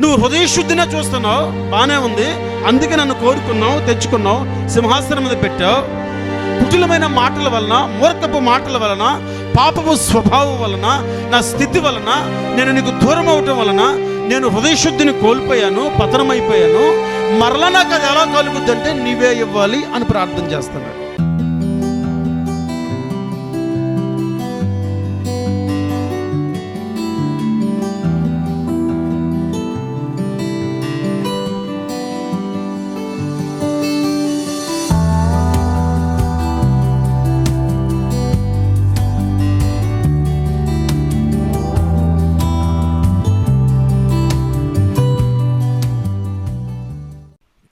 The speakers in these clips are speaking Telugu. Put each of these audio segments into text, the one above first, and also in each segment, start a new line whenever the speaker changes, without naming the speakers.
నువ్వు హృదయ శుద్ధినే చూస్తున్నావు, బాగానే ఉంది, అందుకే నన్ను కోరుకున్నావు, తెచ్చుకున్నావు, సింహాసనం మీద పెట్టావు. కుటిలమైన మాటల వలన, మూర్ఖపు మాటల వలన, పాపపు స్వభావం వలన, నా స్థితి వలన, నేను నీకు దూరం అవటం వలన నేను హృదయ శుద్ధిని కోల్పోయాను, పతనమైపోయాను. మరలా నాకు అది ఎలా కలుగుద్దంటే నీవే ఇవ్వాలి అని ప్రార్థన చేస్తున్నాడు.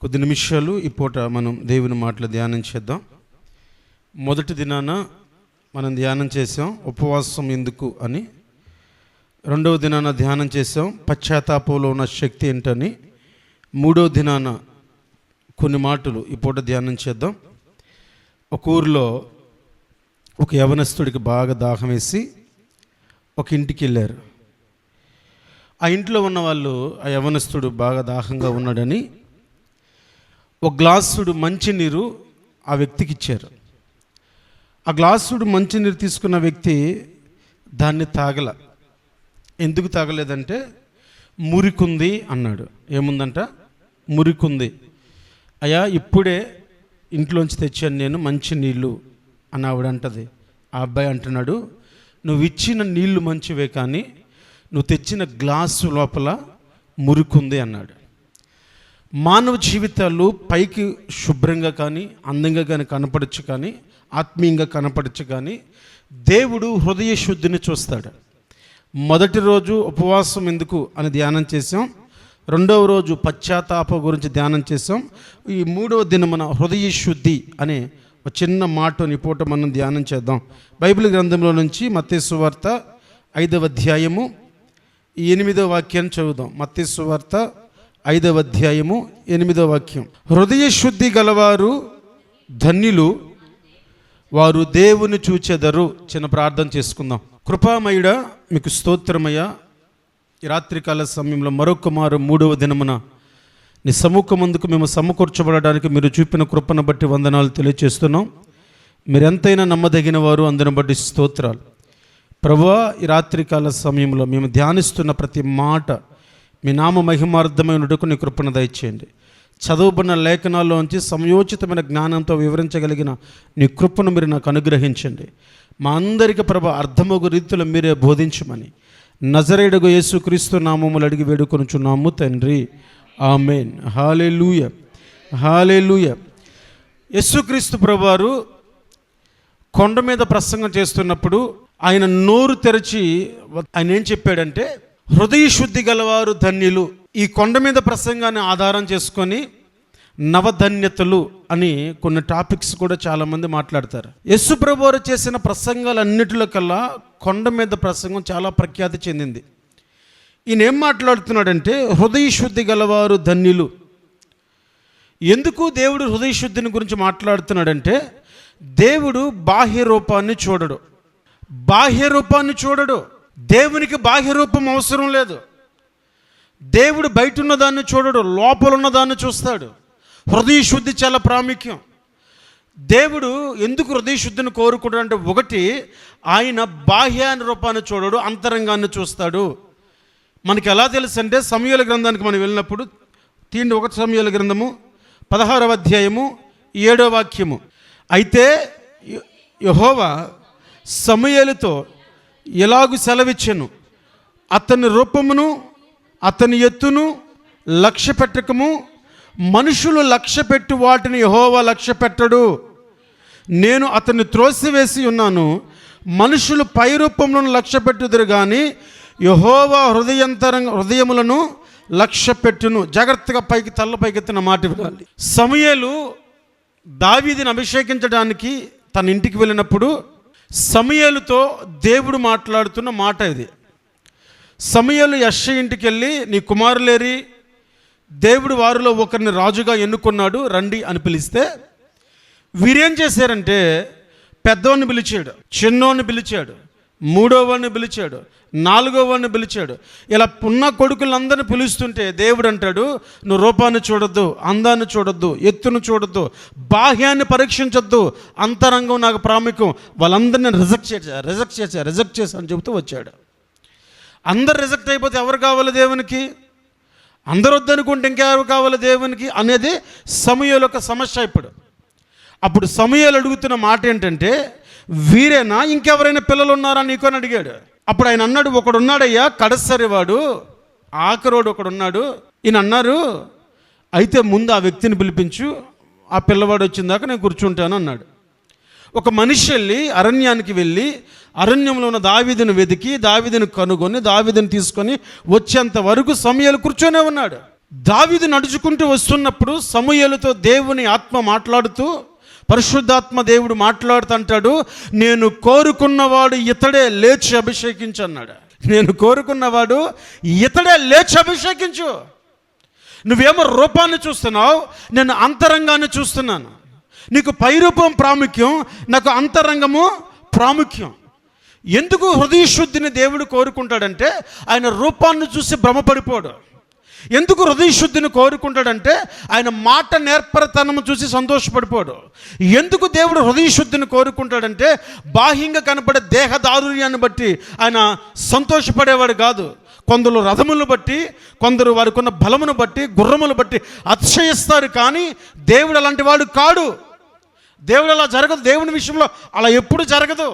కొద్ది నిమిషాలు ఈ పూట మనం దేవుని మాటలు ధ్యానం చేద్దాం. మొదటి దినాన మనం ధ్యానం చేసాం ఉపవాసం ఎందుకు అని. రెండవ దినాన ధ్యానం చేసాం పశ్చాత్తాపంలో ఉన్న శక్తి ఏంటని. మూడవ దినాన కొన్ని మాటలు ఈ పూట ధ్యానం చేద్దాం. ఒక ఊరిలో ఒక యవనస్తుడికి బాగా దాహం వేసి ఒక ఇంటికి వెళ్ళారు. ఆ ఇంట్లో ఉన్న వాళ్ళు ఆ యవనస్తుడు బాగా దాహంగా ఉన్నాడని ఒక గ్లాసుడు మంచినీరు ఆ వ్యక్తికి ఇచ్చారు. ఆ గ్లాసుడు మంచినీరు తీసుకున్న వ్యక్తి దాన్ని తాగల. ఎందుకు తాగలేదంటే మురికుంది అన్నాడు. ఏముందంట? మురికుంది. అయ్యా ఇప్పుడే ఇంట్లోంచి తెచ్చాను నేను మంచినీళ్ళు అని ఆవిడ అంటది. ఆ అబ్బాయి అంటున్నాడు, నువ్వు ఇచ్చిన నీళ్లు మంచివే కానీ నువ్వు తెచ్చిన గ్లాసు లోపల మురికుంది అన్నాడు. మానవ జీవితాలు పైకి శుభ్రంగా కానీ అందంగా కానీ కనపడచ్చు, కానీ ఆత్మీయంగా కనపడచ్చు, కానీ దేవుడు హృదయ శుద్ధిని చూస్తాడు. మొదటి రోజు ఉపవాసం ఎందుకు అని ధ్యానం చేసాం. రెండవ రోజు పశ్చాత్తాపం గురించి ధ్యానం చేసాం. ఈ మూడవ దినమున హృదయ శుద్ధి అనే ఒక చిన్న మాటని పూట మనం ధ్యానం చేద్దాం. బైబిల్ గ్రంథంలో నుంచి మత్తయి సువార్త 5వ అధ్యాయము 8వ వాక్యాన్ని చదువుదాం. మత్తయి సువార్త 5వ అధ్యాయము 8వ వాక్యం. హృదయ శుద్ధి గలవారు ధన్యులు, వారు దేవుని చూచెదరు. చిన్న ప్రార్థన చేసుకుందాం. కృపామయుడా మీకు స్తోత్రమయ్యా. ఈ రాత్రికాల సమయంలో మరొక మారు 3వ దినమున నీ సముఖమందుకు మేము సమకూర్చబడడానికి మీరు చూపిన కృపను బట్టి వందనాలు తెలియజేస్తున్నాం. మీరు ఎంతైనా నమ్మదగిన వారు, అందుని బట్టి స్తోత్రాలు. ప్రభువా, ఈ రాత్రికాల సమయంలో మేము ధ్యానిస్తున్న ప్రతి మాట మీ నామ మహిమార్థమైనటకు నీ కృపను దయచేయండి. చదువుబడిన లేఖనాల్లోంచి సమయోచితమైన జ్ఞానంతో వివరించగలిగిన నీ కృపను మీరు నాకు అనుగ్రహించండి. మా అందరికీ ప్రభు అర్థమగు రీతిలో మీరే బోధించమని నజరేయుడగు యేసుక్రీస్తు నామములు అడిగి వేడుకొనుచున్నాము తండ్రి, ఆమేన్. హల్లెలూయా, హల్లెలూయా. యేసుక్రీస్తు ప్రభువారు కొండ మీద ప్రసంగం చేస్తున్నప్పుడు ఆయన నోరు తెరిచి ఆయన ఏం చెప్పాడంటే, హృదయ శుద్ధి గలవారు ధన్యులు. ఈ కొండ మీద ప్రసంగాన్ని ఆధారం చేసుకొని నవధన్యతలు అని కొన్ని టాపిక్స్ కూడా చాలామంది మాట్లాడతారు. యేసు ప్రభువారు చేసిన ప్రసంగాలన్నిటిలో కల్లా కొండ మీద ప్రసంగం చాలా ప్రఖ్యాతి చెందింది. ఈయన ఏం మాట్లాడుతున్నాడంటే హృదయ శుద్ధి గలవారు ధన్యులు. ఎందుకు దేవుడు హృదయ శుద్ధిని గురించి మాట్లాడుతున్నాడంటే, దేవుడు బాహ్య రూపాన్ని చూడడు. బాహ్య రూపాన్ని చూడడు. దేవునికి బాహ్య రూపం అవసరం లేదు. దేవుడు బయట ఉన్నదాన్ని చూడడు, లోపల ఉన్నదాన్ని చూస్తాడు. హృదయ శుద్ధి చాలా ప్రాముఖ్యం. దేవుడు ఎందుకు హృదయ శుద్ధిని కోరుకుంటాడు అంటే, ఒకటి, ఆయన బాహ్యాన్ని రూపాన్ని చూడడు, అంతరంగాన్ని చూస్తాడు. మనకి ఎలా తెలుసు అంటే, సమూయేలు గ్రంథానికి మనం వెళ్ళినప్పుడు 1 సమూయేలు గ్రంథము 16వ అధ్యాయము 7వ వాక్యము. అయితే యెహోవా సమూయేలుతో ఎలాగు సెలవిచ్చెను, అతని రూపమును అతని ఎత్తును లక్ష్య పెట్టకము, మనుషులు లక్ష్య పెట్టు వాటిని యెహోవా లక్ష్య పెట్టడు. నేను అతన్ని త్రోసివేసి ఉన్నాను. మనుషులు పై రూపములను లక్ష్య పెట్టుదురు కానీ యెహోవా హృదయములను లక్ష్య పెట్టును. జాగ్రత్తగా తల్ల పైకెత్తిన మాట వినాలి. సమూయేలు దావీదుని అభిషేకించడానికి తన ఇంటికి వెళ్ళినప్పుడు సమూయేలుతో దేవుడు మాట్లాడుతున్న మాట ఇది. సమూయేలు యెష్షయి ఇంటికి వెళ్ళి, నీ కుమారులేరి, దేవుడు వారిలో ఒకరిని రాజుగా ఎన్నుకున్నాడు, రండి అని పిలిస్తే వీరేం చేశారంటే, పెద్దోన్ని పిలిచాడు, చిన్నోన్ని పిలిచాడు, మూడోవాడిని పిలిచాడు, నాలుగోవాడిని పిలిచాడు. ఇలా ఉన్న కొడుకులందరినీ పిలుస్తుంటే దేవుడు అంటాడు, నువ్వు రూపాన్ని చూడొద్దు, అందాన్ని చూడొద్దు, ఎత్తును చూడొద్దు, బాహ్యాన్ని పరీక్షించొద్దు, అంతరంగం నాకు ప్రాముఖ్యం. వాళ్ళందరినీ రిజెక్ట్ చేశా అని చెబుతూ వచ్చాడు. అందరు రిజెక్ట్ అయిపోతే ఎవరు కావాలి దేవునికి? అందరు వద్దనుకుంటే ఇంకెవరు కావాలి దేవునికి అనేది సమూయేలు యొక్క సమస్య. అప్పుడు సమూయేలు అడుగుతున్న మాట ఏంటంటే, వీరేనా, ఇంకెవరైనా పిల్లలు ఉన్నారా నీకు అని అడిగాడు. అప్పుడు ఆయన అన్నాడు, ఒకడున్నాడయ్యా, కడసరివాడు, ఆఖరోడు ఒకడున్నాడు. ఈయన అన్నారు, అయితే ముందు ఆ వ్యక్తిని పిలిపించు, ఆ పిల్లవాడు వచ్చిందాక నేను కూర్చుంటాను అన్నాడు. ఒక మనిషి వెళ్ళి అరణ్యానికి వెళ్ళి అరణ్యంలో ఉన్న దావీదును వెతికి దావీదును కనుగొని దావీదును తీసుకొని వచ్చేంత వరకు సమూయేలు కూర్చొనే ఉన్నాడు. దావీదు నడుచుకుంటూ వస్తున్నప్పుడు సమూయేలుతో దేవుని ఆత్మ మాట్లాడుతూ, పరిశుద్ధాత్మ దేవుడు మాట్లాడుతుంటాడు, నేను కోరుకున్నవాడు ఇతడే, లేచి అభిషేకించు అన్నాడు. నేను కోరుకున్నవాడు ఇతడే, లేచి అభిషేకించు. నువ్వేమో రూపాన్ని చూస్తున్నావు, నేను అంతరంగాన్ని చూస్తున్నాను. నీకు పైరూపం ప్రాముఖ్యం, నాకు అంతరంగము ప్రాముఖ్యం. ఎందుకు హృదయ శుద్ధిని దేవుడు కోరుకుంటాడంటే ఆయన రూపాన్ని చూసి భ్రమపడిపోడు. ఎందుకు హృదయ శుద్ధిని కోరుకుంటాడంటే ఆయన మాట నేర్పరతనము చూసి సంతోషపడిపోడు. ఎందుకు దేవుడు హృదయ శుద్ధిని కోరుకుంటాడంటే బాహ్యంగా కనపడే దేహదారుణ్యాన్ని బట్టి ఆయన సంతోషపడేవాడు కాదు. కొందరు రథములను బట్టి, కొందరు వారికి ఉన్న బలమును బట్టి, గుర్రములు బట్టి అతిశయిస్తారు, కానీ దేవుడు అలాంటి వాడు కాడు. దేవుడు అలా జరగదు. దేవుని విషయంలో అలా ఎప్పుడు జరగదు.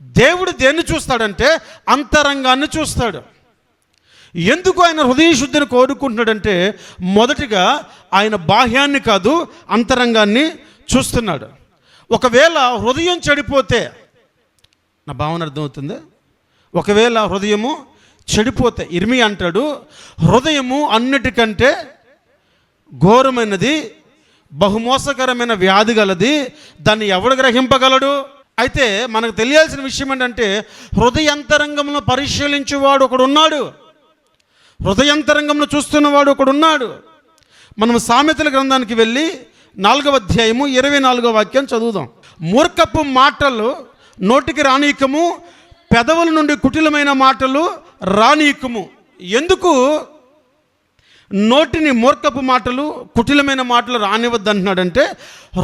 దేవుడు దేన్ని చూస్తాడంటే అంతరంగాన్ని చూస్తాడు. ఎందుకు ఆయన హృదయ శుద్ధిని కోరుకుంటున్నాడంటే మొదటిగా ఆయన బాహ్యాన్ని కాదు, అంతరంగాన్ని చూస్తున్నాడు. ఒకవేళ హృదయం చెడిపోతే, నా భావన అర్థమవుతుంది, ఒకవేళ హృదయము చెడిపోతే, ఇర్మియా అంటాడు, హృదయము అన్నిటికంటే ఘోరమైనది, బహుమోసకరమైన వ్యాధి గలది, దాన్ని ఎవడు గ్రహింపగలడు? అయితే మనకు తెలియాల్సిన విషయం ఏంటంటే హృదయంతరంగంలో పరిశీలించేవాడు ఒకడు ఉన్నాడు, హృదయంతరంగంలో చూస్తున్నవాడు ఒకడు ఉన్నాడు. మనం సామెతల గ్రంథానికి వెళ్ళి 4వ అధ్యాయము 24వ వాక్యం చదువుదాం. మూర్ఖపు మాటలు నోటికి రానీకము, పెదవుల నుండి కుటిలమైన మాటలు రానీకము. ఎందుకు నోటిని మూర్ఖపు మాటలు, కుటిలమైన మాటలు రానివద్దు అంటున్నాడంటే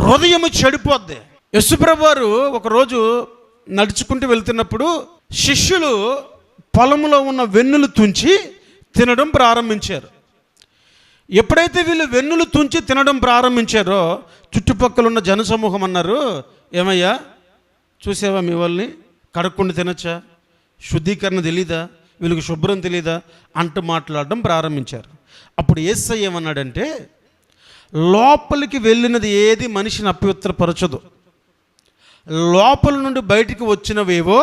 హృదయము చెడిపోద్ది. యేసుప్రభు వారు ఒకరోజు నడుచుకుంటూ వెళ్తున్నప్పుడు శిష్యులు పొలంలో ఉన్న వెన్నులు తుంచి తినడం ప్రారంభించారు. ఎప్పుడైతే వీళ్ళు వెన్నులు తుంచి తినడం ప్రారంభించారో చుట్టుపక్కల ఉన్న జనసమూహం అన్నారు, ఏమయ్యా చూసావా, మీ వాళ్ళని కడక్కుండా తినచ్చా, శుద్ధీకరణ తెలీదా, వీళ్ళకి శుభ్రం తెలీదా అంటూ మాట్లాడడం ప్రారంభించారు. అప్పుడు యేసయ్య ఏమన్నాడంటే, లోపలికి వెళ్ళినది ఏది మనిషిని అపవిత్రపరచదు, లోపల నుండి బయటికి వచ్చినవేవో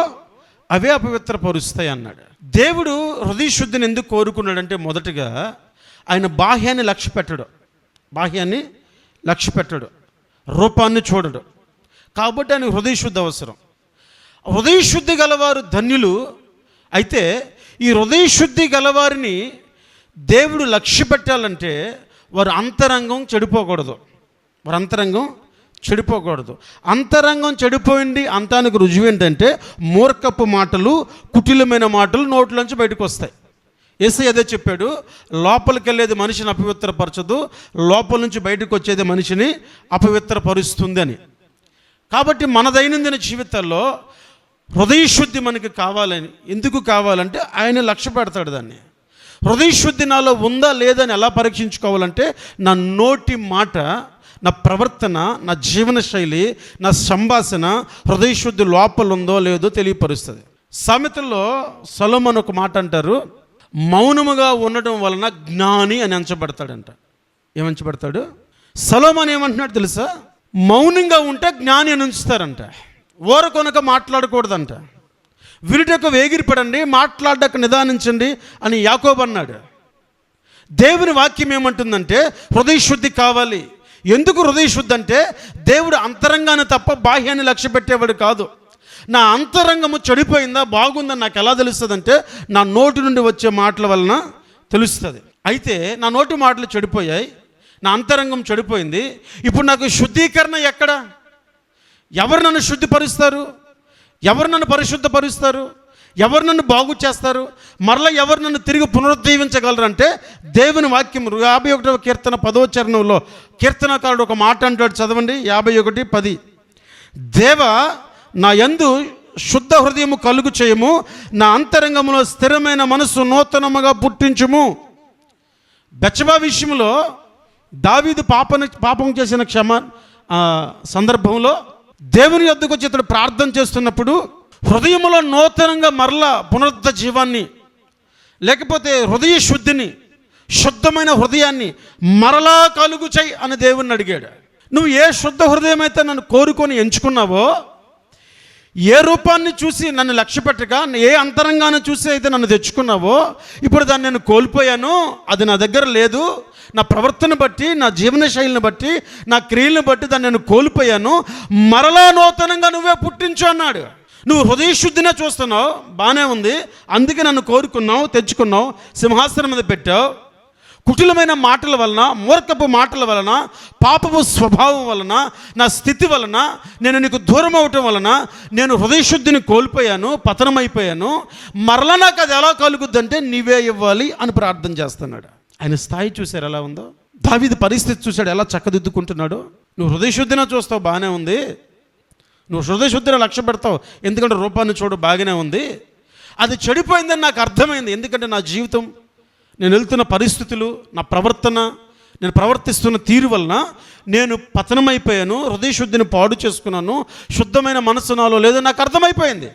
అవే అపవిత్రపరుస్తాయి అన్నాడు. దేవుడు హృదయ శుద్ధిని ఎందుకు కోరుకున్నాడంటే మొదటగా ఆయన బాహ్యాన్ని లక్ష్య పెట్టడు, రూపాన్ని చూడడు. కాబట్టి ఆయన హృదయ శుద్ధి అవసరం. హృదయ శుద్ధి గలవారు ధన్యులు. అయితే ఈ హృదయ శుద్ధి గలవారిని దేవుడు లక్ష్య పెట్టాలంటే వారు అంతరంగం చెడిపోకూడదు. అంతరంగం చెడిపోయింది అంతానికి రుజువు ఏంటంటే మూర్ఖపు మాటలు, కుటిలమైన మాటలు నోట్లోంచి బయటకు వస్తాయి. యేసయ్య అదే చెప్పాడు, లోపలికి వెళ్ళేది మనిషిని అపవిత్రపరచదు, లోపల నుంచి బయటకు వచ్చేది మనిషిని అపవిత్రపరుస్తుంది అని. కాబట్టి మన దైనందిన జీవితాల్లో హృదయ శుద్ధి మనకి కావాలని, ఎందుకు కావాలంటే ఆయన లక్ష్య పెడతాడు దాన్ని. హృదయ శుద్ధి నాలో ఉందా లేదని ఎలా పరీక్షించుకోవాలంటే నా నోటి మాట, నా ప్రవర్తన, నా జీవన శైలి, నా సంభాషణ హృదయ శుద్ధి లోపల ఉందో లేదో తెలియపరుస్తుంది. సామెతల్లో సొలొమోను ఒక మాట అంటారు, మౌనముగా ఉండడం వలన జ్ఞాని అని ఎంచబడతాడంట. ఏమంచబడతాడు? సొలొమోను ఏమంటున్నాడు తెలుసా? మౌనంగా ఉంటే జ్ఞాని అని ఉంచుతారంట. ఓరకొనక మాట్లాడకూడదంట. వినుటకు వేగిరిపడండి, మాట్లాడక నిదానించండి అని యాకోబు అన్నాడు. దేవుని వాక్యం ఏమంటుందంటే హృదయ శుద్ధి కావాలి. ఎందుకు హృదయ శుద్ధి అంటే దేవుడు అంతరంగాన్ని తప్ప బాహ్యాన్ని లక్ష్య పెట్టేవాడు కాదు. నా అంతరంగము చెడిపోయిందా బాగుందని నాకు ఎలా తెలుస్తుంది అంటే నా నోటి నుండి వచ్చే మాటల వలన తెలుస్తుంది. అయితే నా నోటి మాటలు చెడిపోయాయి, నా అంతరంగం చెడిపోయింది. ఇప్పుడు నాకు శుద్ధీకరణ ఎక్కడ? ఎవరు నన్ను శుద్ధిపరుస్తారు? ఎవరు నన్ను పరిశుద్ధపరుస్తారు? ఎవరు నన్ను బాగు చేస్తారు? మరలా ఎవరు నన్ను తిరిగి పునరుద్ధరించగలరు అంటే దేవుని వాక్యం 51వ కీర్తన 10వ చరణంలో కీర్తనకారుడు ఒక మాట అంటాడు, చదవండి. 51:10. దేవా, నా యందు శుద్ధ హృదయము కలుగు చేయము, నా అంతరంగములో స్థిరమైన మనస్సు నూతనముగా పుట్టించుము. బెత్షెబా విషయంలో దావీదు పాపం చేసిన సందర్భంలో దేవుని యొద్దకు వచ్చి ఇతడు ప్రార్థన చేస్తున్నప్పుడు హృదయంలో నూతనంగా మరలా పునరుద్ధ జీవాన్ని, లేకపోతే హృదయ శుద్ధిని, శుద్ధమైన హృదయాన్ని మరలా కలుగు చేయి అని దేవుణ్ణి అడిగాడు. నువ్వు ఏ శుద్ధ హృదయం అయితే నన్ను కోరుకొని ఎంచుకున్నావో, ఏ రూపాన్ని చూసి నన్ను లక్ష్య పెట్టక, ఏ అంతరంగాన్ని చూసి అయితే నన్ను తెచ్చుకున్నావో, ఇప్పుడు దాన్ని నేను కోల్పోయాను. అది నా దగ్గర లేదు. నా ప్రవర్తన బట్టి, నా జీవన శైలిని బట్టి, నా క్రియలను బట్టి దాన్ని నేను కోల్పోయాను. మరలా నూతనంగా నువ్వే పుట్టించు అన్నాడు. నువ్వు హృదయ శుద్ధినే చూస్తున్నావు, బాగానే ఉంది. అందుకే నన్ను కోరుకున్నావు, తెచ్చుకున్నావు, సింహాసనం మీద పెట్టావు. కుటిలమైన మాటల వలన, మూర్ఖపు మాటల వలన, పాపపు స్వభావం వలన, నా స్థితి వలన, నేను నీకు దూరం అవటం వలన నేను హృదయశుద్ధిని కోల్పోయాను, పతనమైపోయాను. మరలా నాకు అది ఎలా కలుగుద్దంటే నీవే ఇవ్వాలి అని ప్రార్థన చేస్తున్నాడు. ఆయన స్థాయి చూశారు ఎలా ఉందో. దావీదు పరిస్థితి చూశాడు ఎలా చక్కదిద్దుకుంటున్నాడు. నువ్వు హృదయశుద్ధిని చూస్తావు, బాగానే ఉంది. నువ్వు హృదయశుద్ధిని లక్ష్య పెడతావు, ఎందుకంటే రూపాన్ని చూడు, బాగానే ఉంది. అది చెడిపోయిందని నాకు అర్థమైంది. ఎందుకంటే నా జీవితం, నేను వెళ్తున్న పరిస్థితులు, నా ప్రవర్తన, నేను ప్రవర్తిస్తున్న తీరు వలన నేను పతనమైపోయాను, హృదయశుద్ధిని పాడు చేసుకున్నాను, శుద్ధమైన మనసు నాలో లేదు, నాకు అర్థమైపోయింది.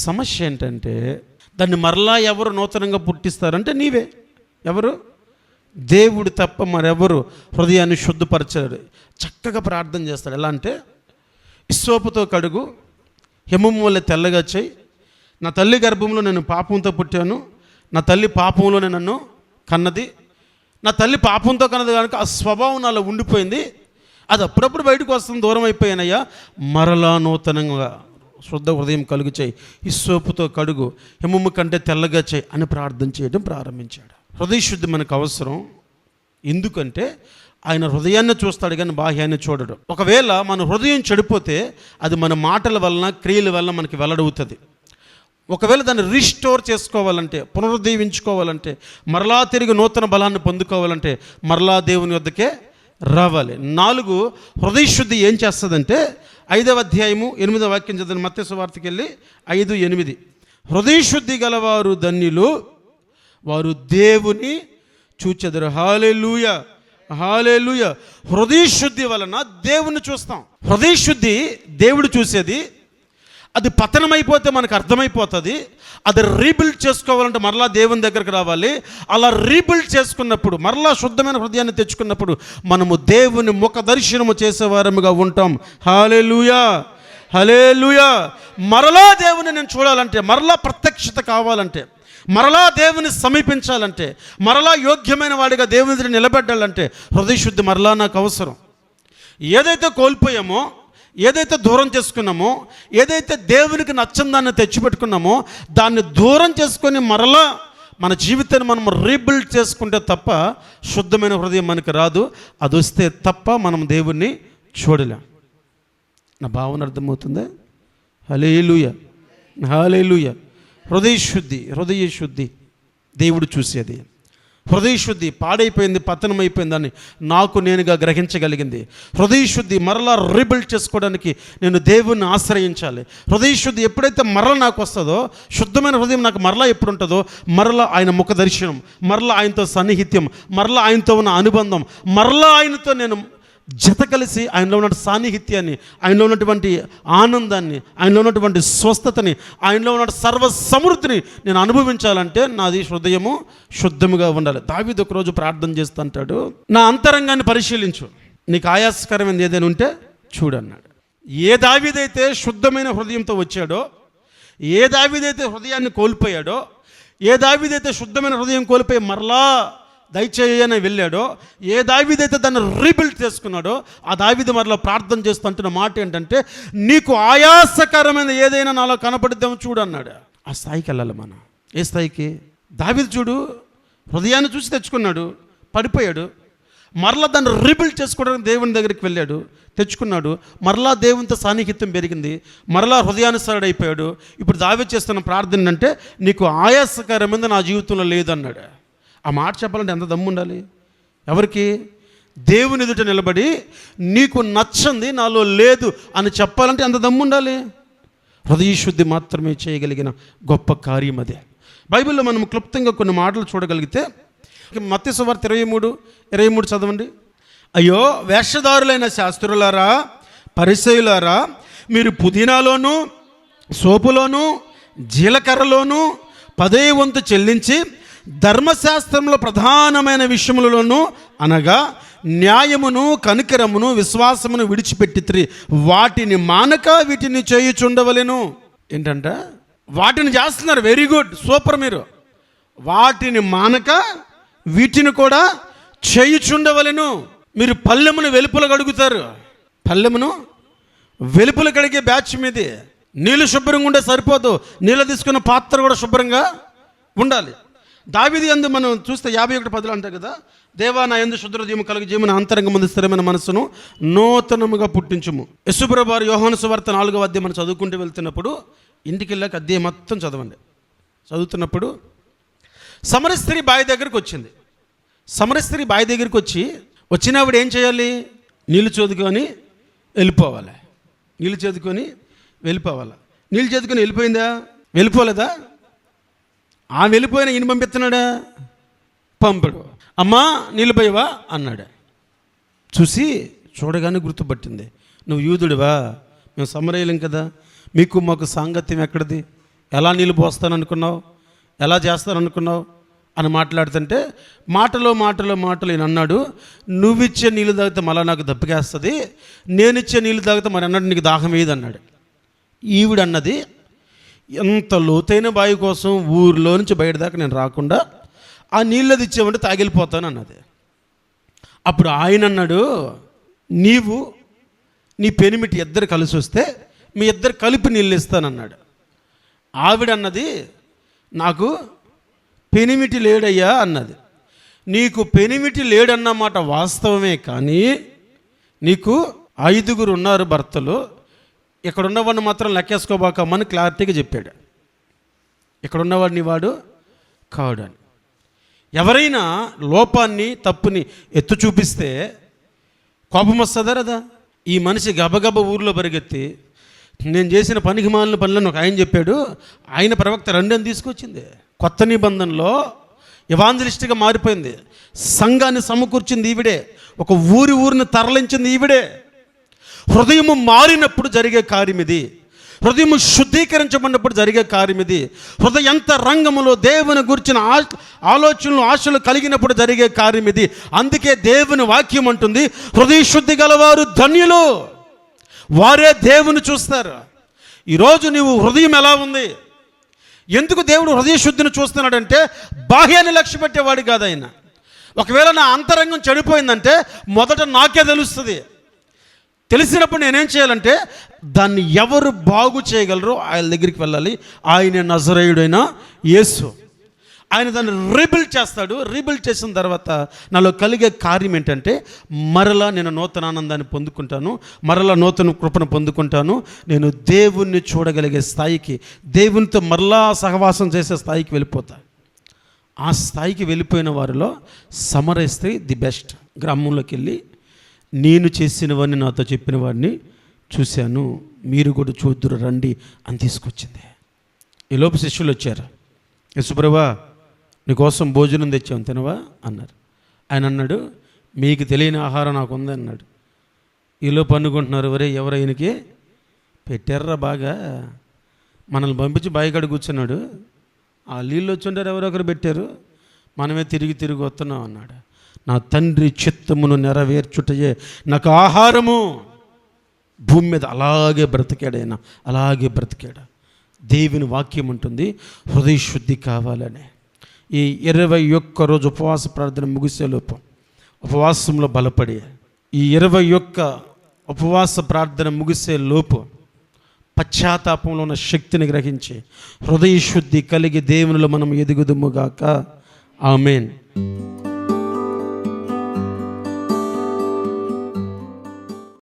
సమస్య ఏంటంటే దాన్ని మరలా ఎవరు నూతనంగా పుట్టిస్తారంటే నీవే. ఎవరు? దేవుడు తప్ప మరెవరు హృదయాన్ని శుద్ధపరచరు. చక్కగా ప్రార్థన చేస్తాడు. ఎలా అంటే, ఇస్సోపుతో కడుగు, హిమము వల్ల తెల్లగా చేయి. నా తల్లి గర్భంలో నేను పాపంతో పుట్టాను, నా తల్లి పాపంలోనే నన్ను కన్నది. నా తల్లి పాపంతో కన్నది కనుక ఆ స్వభావం నాలో ఉండిపోయింది. అది అప్పుడప్పుడు బయటకు వస్తుంది, దూరం అయిపోయానయ్యా. మరలా నూతనంగా శుద్ధ హృదయం కలుగు చేయి, ఇస్సోపుతో కడుగు, హిమము కంటే తెల్లగా చేయి అని ప్రార్థన చేయడం ప్రారంభించాడు. హృదయ శుద్ధి మనకు అవసరం. ఎందుకంటే ఆయన హృదయాన్ని చూస్తాడు కానీ బాహ్యాన్ని చూడడు. ఒకవేళ మన హృదయం చెడిపోతే అది మన మాటల వలన, క్రియల వలన మనకి వెల్లడవుతుంది. ఒకవేళ దాన్ని రీస్టోర్ చేసుకోవాలంటే, పునరుద్ధరించుకోవాలంటే, మరలా తిరిగి నూతన బలాన్ని పొందుకోవాలంటే మరలా దేవుని వద్దకే రావాలి. 4, హృదయ శుద్ధి ఏం చేస్తుందంటే 5వ అధ్యాయము 8వ వాక్యం చదివిన మత్తయి సువార్తకి వెళ్ళి 5:8. హృదయ శుద్ధి గలవారు ధన్యులు, వారు దేవుని చూచెదరు. హల్లెలూయా, హల్లెలూయా. హృదయ శుద్ధి వలన దేవుని చూస్తాం. హృదయ శుద్ధి దేవుడు చూసేది. అది పతనమైపోతే మనకు అర్థమైపోతుంది. అది రీబిల్డ్ చేసుకోవాలంటే మరలా దేవుని దగ్గరికి రావాలి. అలా రీబిల్డ్ చేసుకున్నప్పుడు, మరలా శుద్ధమైన హృదయాన్ని తెచ్చుకున్నప్పుడు మనము దేవుని ముఖ దర్శనము చేసేవారముగా ఉంటాం. హల్లెలూయా, హల్లెలూయా. మరలా దేవుని నేను చూడాలంటే, మరలా ప్రత్యక్షత కావాలంటే, మరలా దేవుని సమీపించాలంటే, మరలా యోగ్యమైన వాడిగా దేవుని దగ్గర నిలబెట్టాలంటే హృదయ శుద్ధి మరలా నాకు అవసరం. ఏదైతే కోల్పోయామో, ఏదైతే దూరం చేసుకున్నామో, ఏదైతే దేవునికి నచ్చని దాన్ని తెచ్చిపెట్టుకున్నామో దాన్ని దూరం చేసుకొని మరలా మన జీవితాన్ని మనం రీబిల్డ్ చేసుకుంటే తప్ప శుద్ధమైన హృదయం మనకు రాదు. అది వస్తే తప్ప మనం దేవుణ్ణి చూడలేం. నా భావన అర్థమవుతుందా? హల్లెలూయా, హల్లెలూయా. హృదయ శుద్ధి, హృదయ శుద్ధి దేవుడు చూసేది. హృదయ శుద్ధి పాడైపోయింది, పతనమైపోయిందని నాకు నేనుగా గ్రహించగలిగింది. హృదయ శుద్ధి మరలా రీబిల్డ్ చేసుకోవడానికి నేను దేవుణ్ణి ఆశ్రయించాలి. హృదయ శుద్ధి ఎప్పుడైతే మరలా నాకు వస్తుందో, శుద్ధమైన హృదయం నాకు మరలా ఎప్పుడు ఉంటుందో, మరలా ఆయన ముఖ దర్శనం, మరలా ఆయనతో సన్నిహిత్యం, మరలా ఆయనతో ఉన్న అనుబంధం, మరలా ఆయనతో నేను జత కలిసి ఆయనలో ఉన్న సాన్నిహిత్యాన్ని, ఆయనలో ఉన్నటువంటి ఆనందాన్ని, ఆయనలో ఉన్నటువంటి స్వస్థతని, ఆయనలో ఉన్న సర్వ సమృద్ధిని నేను అనుభవించాలంటే నాది హృదయము శుద్ధముగా ఉండాలి. దావీదు ఒకరోజు ప్రార్థన చేస్తూ అంటాడు, నా అంతరంగాన్ని పరిశీలించు, నీకు ఆయాసకరమైనది ఏదైనా ఉంటే చూడన్నాడు. ఏ దావీదైతే శుద్ధమైన హృదయంతో వచ్చాడో, ఏ దావీదైతే హృదయాన్ని కోల్పోయాడో, ఏ దావీదైతే శుద్ధమైన హృదయం కోల్పోయి మరలా దయచేయని వెళ్ళాడో, ఏ దావీదైతే దాన్ని రీబిల్డ్ చేసుకున్నాడో ఆ దావీదు మరలా ప్రార్థన చేస్తూ అంటున్న మాట ఏంటంటే, నీకు ఆయాసకరమైన ఏదైనా నాలో కనపడిద్దామో చూడు అన్నాడు. ఆ స్థాయికి వెళ్ళాలి మనం. ఏ స్థాయికి? దావీదు చూడు, హృదయాన్ని చూసి తెచ్చుకున్నాడు, పడిపోయాడు. మరలా దాన్ని రీబిల్డ్ చేసుకోవడానికి దేవుని దగ్గరికి వెళ్ళాడు, తెచ్చుకున్నాడు. మరలా దేవునితో సాన్నిహిత్యం పెరిగింది, మరలా హృదయానుసారుడైపోయాడు. ఇప్పుడు దావీదు చేస్తున్న ప్రార్థన అంటే, నీకు ఆయాసకరమైనది నా జీవితంలో లేదన్నాడు. ఆ మాట చెప్పాలంటే ఎంత దమ్ము ఉండాలి ఎవరికి? దేవుని ఎదుట నిలబడి నీకు నచ్చంది నాలో లేదు అని చెప్పాలంటే ఎంత దమ్ము ఉండాలి. హృదయశుద్ధి మాత్రమే చేయగలిగిన గొప్ప కార్యం అదే. బైబిల్లో మనం క్లుప్తంగా కొన్ని మాటలు చూడగలిగితే, మత్తయి సువార్త 23 చదవండి. అయ్యో వేషధారులైన శాస్త్రులారా, పరిసయ్యులారా, మీరు పుదీనాలోను సోపులోను జీలకర్రలోను 10వ వంతు చెల్లించి ధర్మశాస్త్రంలో ప్రధానమైన విషయములలోను అనగా న్యాయమును కనికరమును విశ్వాసమును విడిచిపెట్టిత్రి, వాటిని మానక వీటిని చేయుచుండవలెను. ఏంటంట? వాటిని చేస్తున్నారు, వెరీ గుడ్, సూపర్. మీరు వాటిని మానక వీటిని కూడా చేయుచుండవలెను. మీరు పల్లెమును వెలుపల కడుగుతారు, పల్లెమును వెలుపల కడిగే బ్యాచ్ మీది. నీళ్ళు శుభ్రంగా ఉండే సరిపోదు, నీళ్ళు తీసుకున్న పాత్ర కూడా శుభ్రంగా ఉండాలి. దావీదు యందు మనం చూస్తే 51:10 అంటారు కదా, దేవా నా యందు శుద్ధ హృదయము కలిగి నా అంతరంగ ముందు స్థిరమైన మనస్సును నూతనముగా పుట్టించుము. యేసుప్రభువు వారు యోహాను సువార్త 4వ అధ్యాయం మనం చదువుకుంటూ వెళ్తున్నప్పుడు, ఇంటికి వెళ్ళాక అధ్యాయం మొత్తం చదవండి. చదువుతున్నప్పుడు సమరయ స్త్రీ బావి దగ్గరికి వచ్చింది. సమరయ స్త్రీ బావి దగ్గరికి వచ్చినప్పుడు ఏం చేయాలి? నీళ్ళు చదువుకొని వెళ్ళిపోవాలి. నీళ్ళు చదువుకొని వెళ్ళిపోయిందా? వెళ్ళిపోలేదా? వెళ్ళిపోయిన ఈయన పంపిస్తున్నాడా? పంపడు. అమ్మా నీళ్ళు పోయావా అన్నాడు. చూడగానే గుర్తుపట్టింది, నువ్వు యూదుడివా, మేము సమరయులం కదా, మీకు మాకు సాంగత్యం ఎక్కడిది, ఎలా నీళ్ళు పోస్తాననుకున్నావు, ఎలా చేస్తాననుకున్నావు అని మాట్లాడుతుంటే, మాటలో ఈయన అన్నాడు, నువ్విచ్చే నీళ్ళు తాగితే మళ్ళీ నాకు దప్పికేస్తుంది, నేనిచ్చే నీళ్ళు తాగితే మరి అన్నాడు నీకు దాహం ఏది అన్నాడు. ఈవిడన్నది, ఎంత లోతైన బావి కోసం ఊరిలో నుంచి బయట దాకా నేను రాకుండా ఆ నీళ్ళది ఇచ్చేవంటే తాగిలిపోతాను అన్నది. అప్పుడు ఆయన అన్నాడు, నీవు నీ పెనిమిటి ఇద్దరు కలిసి వస్తే మీ ఇద్దరు కలిపి నీళ్ళు ఇస్తానన్నాడు. ఆవిడన్నది, నాకు పెనిమిటి లేడయ్యా అన్నది. నీకు పెనిమిటి లేడన్నమాట వాస్తవమే, కానీ నీకు 5 ఉన్నారు భర్తలు, ఇక్కడ ఉన్నవాడిని మాత్రం లెక్కేసుకోబాకమ్మని క్లారిటీగా చెప్పాడు. ఇక్కడ ఉన్నవాడిని వాడు కాడు అని. ఎవరైనా లోపాన్ని తప్పుని ఎత్తు చూపిస్తే కోపం వస్తుందా రదా? ఈ మనిషి గబగబ ఊర్లో పరిగెత్తి నేను చేసిన పనికి మాలిన పనులను ఒక ఆయన చెప్పాడు, ఆయన ప్రవక్త 2 అని తీసుకొచ్చింది. కొత్త నిబంధనలో ఎవాంజలిస్ట్గా మారిపోయింది. సంఘాన్ని సమకూర్చింది ఈవిడే, ఒక ఊరిని తరలించింది ఈవిడే. హృదయము మారినప్పుడు జరిగే కార్యం ఇది. హృదయము శుద్ధీకరించబడినప్పుడు జరిగే కార్యం ఇది. హృదయంత రంగములో దేవుని గురించిన ఆలోచనలు ఆశలు కలిగినప్పుడు జరిగే కార్యం ఇది. అందుకే దేవుని వాక్యం అంటుంది, హృదయ శుద్ధి గలవారు ధన్యులు, వారే దేవుని చూస్తారు. ఈరోజు నీవు హృదయం ఎలా ఉంది? ఎందుకు దేవుడు హృదయ శుద్ధిని చూస్తున్నాడంటే, బాహ్యాన్ని లక్ష్య పెట్టేవాడు కాదు ఆయన. ఒకవేళ నా అంతరంగం చెడిపోయిందంటే మొదట నాకే తెలుస్తుంది. తెలిసినప్పుడు నేనేం చేయాలంటే, దాన్ని ఎవరు బాగు చేయగలరో ఆయన దగ్గరికి వెళ్ళాలి. ఆయన నజరేయుడైన యేసు. ఆయన దాన్ని రీబిల్డ్ చేస్తాడు. రీబిల్డ్ చేసిన తర్వాత నాలో కలిగే కార్యం ఏంటంటే, మరలా నేను నూతన ఆనందాన్ని పొందుకుంటాను, మరలా నూతన కృపను పొందుకుంటాను. నేను దేవుణ్ణి చూడగలిగే స్థాయికి, దేవునితో మరలా సహవాసం చేసే స్థాయికి వెళ్ళిపోతాను. ఆ స్థాయికి వెళ్ళిపోయిన వారిలో సమరయ స్త్రీ ది బెస్ట్. గ్రామంలోకి వెళ్ళి, నేను చేసినవన్నీ నాతో చెప్పిన వాడిని చూశాను, మీరు కూడా చూద్దురు రండి అని తీసుకొచ్చింది. ఈలోపు శిష్యులు వచ్చారు, యేసుప్రభువా నీకోసం భోజనం తెచ్చాం తినవా అన్నారు. ఆయన అన్నాడు, మీకు తెలియని ఆహారం నాకు ఉంది అన్నాడు. ఈలోపు అనుకుంటున్నారు, ఎవరైనకి పెట్టారా బాగా, మనల్ని పంపించి బాయికాడ కూర్చున్నాడు, ఆ నీళ్ళు వచ్చుంటారు, ఎవరొకరు పెట్టారు, మనమే తిరిగి వస్తున్నాం అన్నాడు. నా తండ్రి చిత్తమును నెరవేర్చుటయే నాకు ఆహారము. భూమి మీద అలాగే బ్రతికాడు. దేవుని వాక్యం ఉంటుంది, హృదయ శుద్ధి కావాలని. ఈ 21 రోజు ఉపవాస ప్రార్థన ముగిసేలోపు, ఉపవాసంలో బలపడి, ఈ 21 ఉపవాస ప్రార్థన ముగిసే లోపు పశ్చాత్తాపంలో ఉన్న శక్తిని గ్రహించి హృదయ శుద్ధి కలిగి దేవునిలో మనం ఎదుగుదుముగాక. ఆమేన్.